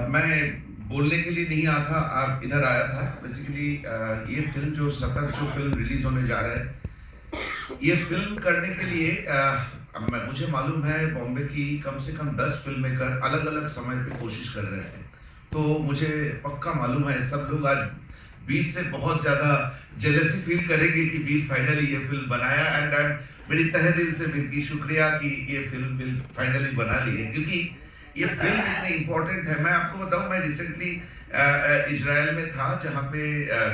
मैं बोलने के लिए नहीं आया था, आप इधर आया था बेसिकली। ये फिल्म जो शतक जो फिल्म रिलीज होने जा रहा है, ये फिल्म करने के लिए अब मुझे मालूम है बॉम्बे की कम से कम 10 फिल्म मेकर अलग अलग समय पे कोशिश कर रहे हैं। तो मुझे पक्का मालूम है सब लोग आज बीट से बहुत ज़्यादा जेलसी फील करेंगे कि बीट फाइनली ये फिल्म बनाया। एंड मेरी तहे दिल से बीट की शुक्रिया कि ये फिल्म फाइनली बना ली है, क्योंकि ये फिल्म इतनी इम्पोर्टेंट है। मैं आपको बताऊं, मैं रिसेंटली इजराइल में था जहाँ पे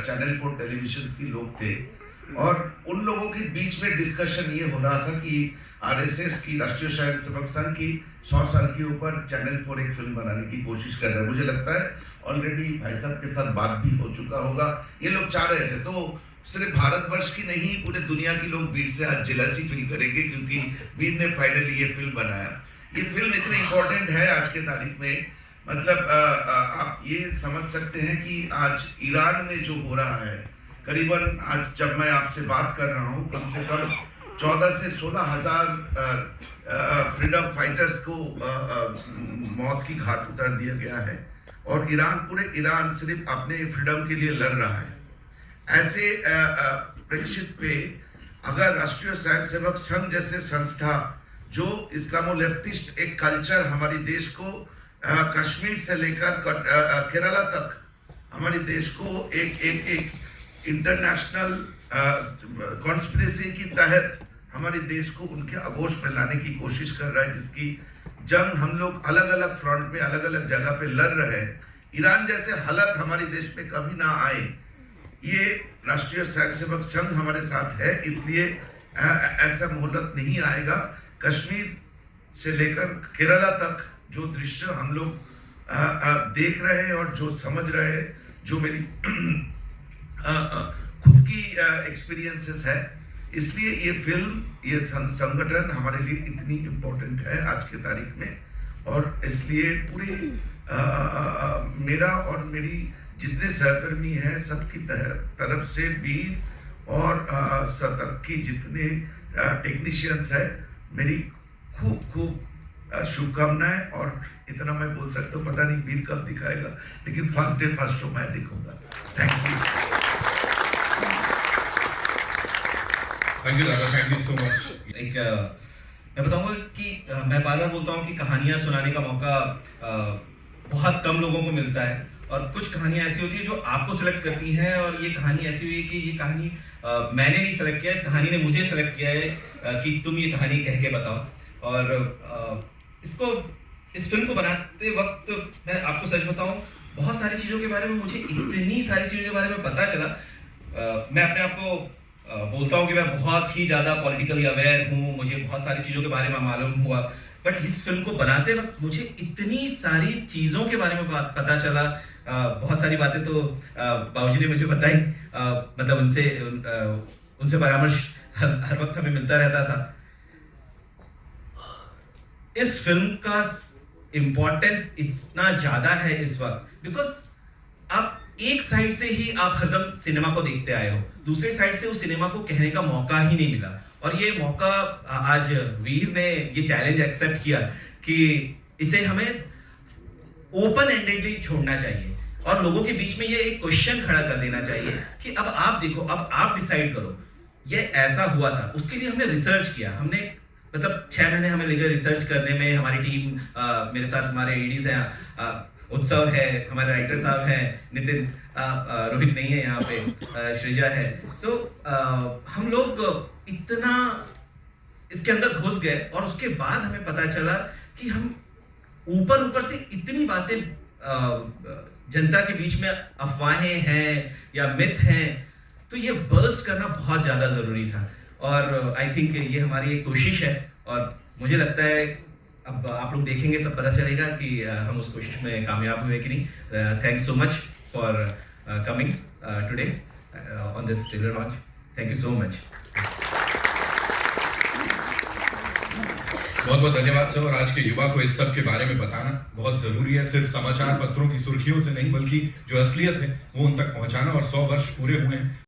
चैनल 4 टेलीविजन के लोग थे, और उन लोगों के बीच में डिस्कशन ये हो रहा था कि आरएसएस की राष्ट्रीय स्वयंसेवक संघ की 100 साल के ऊपर चैनल 4 एक फिल्म बनाने की कोशिश कर रहे हैं। मुझे लगता है ऑलरेडी भाई साहब के साथ बात भी हो चुका होगा। ये लोग चाह रहे थे, तो सिर्फ भारतवर्ष की नहीं पूरे दुनिया के लोग बीट से आज जेलसी फील करेंगे, क्योंकि बीट ने फाइनली ये फिल्म बनाया। ये फिल्म इतनी इम्पोर्टेंट है आज के तारीख में, मतलब आप ये समझ सकते हैं कि आज ईरान में जो हो रहा है, करीबन आज जब मैं आपसे बात कर रहा हूँ कम से कम 14 से 16 हजार फ्रीडम फाइटर्स को मौत की घाट उतार दिया गया है, और पूरे ईरान सिर्फ अपने फ्रीडम के लिए लड़ रहा है। ऐसे प्रेक्षित पे अगर राष्ट्रीय स्वयंसेवक संघ जैसे संस्था जो इस्लामो लेफ्टिस्ट एक कल्चर हमारे देश को कश्मीर से लेकर केरला तक हमारे देश को एक इंटरनेशनल कॉन्स्पिरेसी के तहत हमारे देश को उनके आगोश में लाने की कोशिश कर रहा है, जिसकी जंग हम लोग अलग अलग फ्रंट में अलग अलग जगह पे लड़ रहे हैं। ईरान जैसे हालत हमारे देश में कभी ना आए, ये राष्ट्रीय स्वयंसेवक संघ हमारे साथ है, इसलिए ऐसा मोहलत नहीं आएगा। कश्मीर से लेकर केरला तक जो दृश्य हम लोग देख रहे हैं और जो समझ रहे हैं, जो मेरी खुद की एक्सपीरियंसेस है, इसलिए ये फिल्म, ये संगठन हमारे लिए इतनी इम्पोर्टेंट है आज के तारीख में। और इसलिए पूरी मेरा और मेरी जितने सहकर्मी हैं सबकी तरफ से बीट और शतक की जितने टेक्नीशियंस हैं, मेरी खूब खूब शुभकामनाएं। और इतना मैं बोल सकता हूँ, पता नहीं बीट कब दिखाएगा, लेकिन फर्स्ट डे फर्स्ट शो मैं देखूंगा। थैंक यू दादा, थैंक यू सो मच। मैं बताऊंगा कि मैं बार बार बोलता हूँ कि कहानियां सुनाने का मौका बहुत कम लोगों को मिलता है, और कुछ कहानियां ऐसी होती है जो आपको सेलेक्ट करती हैं, और ये कहानी ऐसी हुई है कि ये कहानी मैंने नहीं सेलेक्ट किया, इस कहानी ने मुझे सेलेक्ट किया है कि तुम ये कहानी कह के बताओ। और इस फिल्म को बनाते वक्त मैं आपको सच बताऊं, बहुत सारी चीज़ों के बारे में मुझे इतनी सारी चीज़ों के बारे में पता चला। मैं अपने आप को बोलता हूँ कि मैं बहुत ही ज़्यादा पॉलिटिकली अवेयर हूँ, मुझे बहुत सारी चीज़ों के बारे में मालूम हुआ, बट इस फिल्म को बनाते वक्त मुझे इतनी सारी चीज़ों के बारे में पता चला। बहुत सारी बातें तो बाबूजी ने मुझे बताई, मतलब उनसे परामर्श हर वक्त हमें मिलता रहता था। इस फिल्म का इम्पोर्टेंस इतना ज़्यादा है इस वक्त, बिकॉज आप एक साइड से ही आप हरदम सिनेमा को देखते आए हो, दूसरी साइड से उस सिनेमा को कहने का मौका ही नहीं मिला। और ये मौका आज वीर ने ये चैलेंज एक्सेप्ट किया कि इसे हमें ओपन एंडेडली छोड़ना चाहिए, और लोगों के बीच में ये एक क्वेश्चन खड़ा कर देना चाहिए कि अब आप देखो, अब आप डिसाइड करो ये ऐसा हुआ था। उसके लिए हमने रिसर्च किया, हमने मतलब 6 महीने हमें लगे रिसर्च करने में। हमारी टीम, मेरे साथ हमारे एडीज हैं, उत्सव है, हमारे राइटर साहब हैं, नितिन, रोहित नहीं है यहाँ पे, श्रीजा है। सो हम लोग इतना इसके अंदर घुस गए, और उसके बाद हमें पता चला कि हम ऊपर से इतनी बातें, जनता के बीच में अफवाहें हैं या मिथ हैं, तो ये बर्स्ट करना बहुत ज़्यादा ज़रूरी था। और आई थिंक ये हमारी एक कोशिश है, और मुझे लगता है अब आप लोग देखेंगे तब पता चलेगा कि हम उस कोशिश में कामयाब हुए कि नहीं। Thanks so much for coming today on this trailer launch. Thank you so much. बहुत बहुत धन्यवाद सर। और आज के युवा को इस सब के बारे में बताना बहुत ज़रूरी है, सिर्फ समाचार पत्रों की सुर्खियों से नहीं, बल्कि जो असलियत है वो उन तक पहुंचाना। और 100 वर्ष पूरे हुए हैं।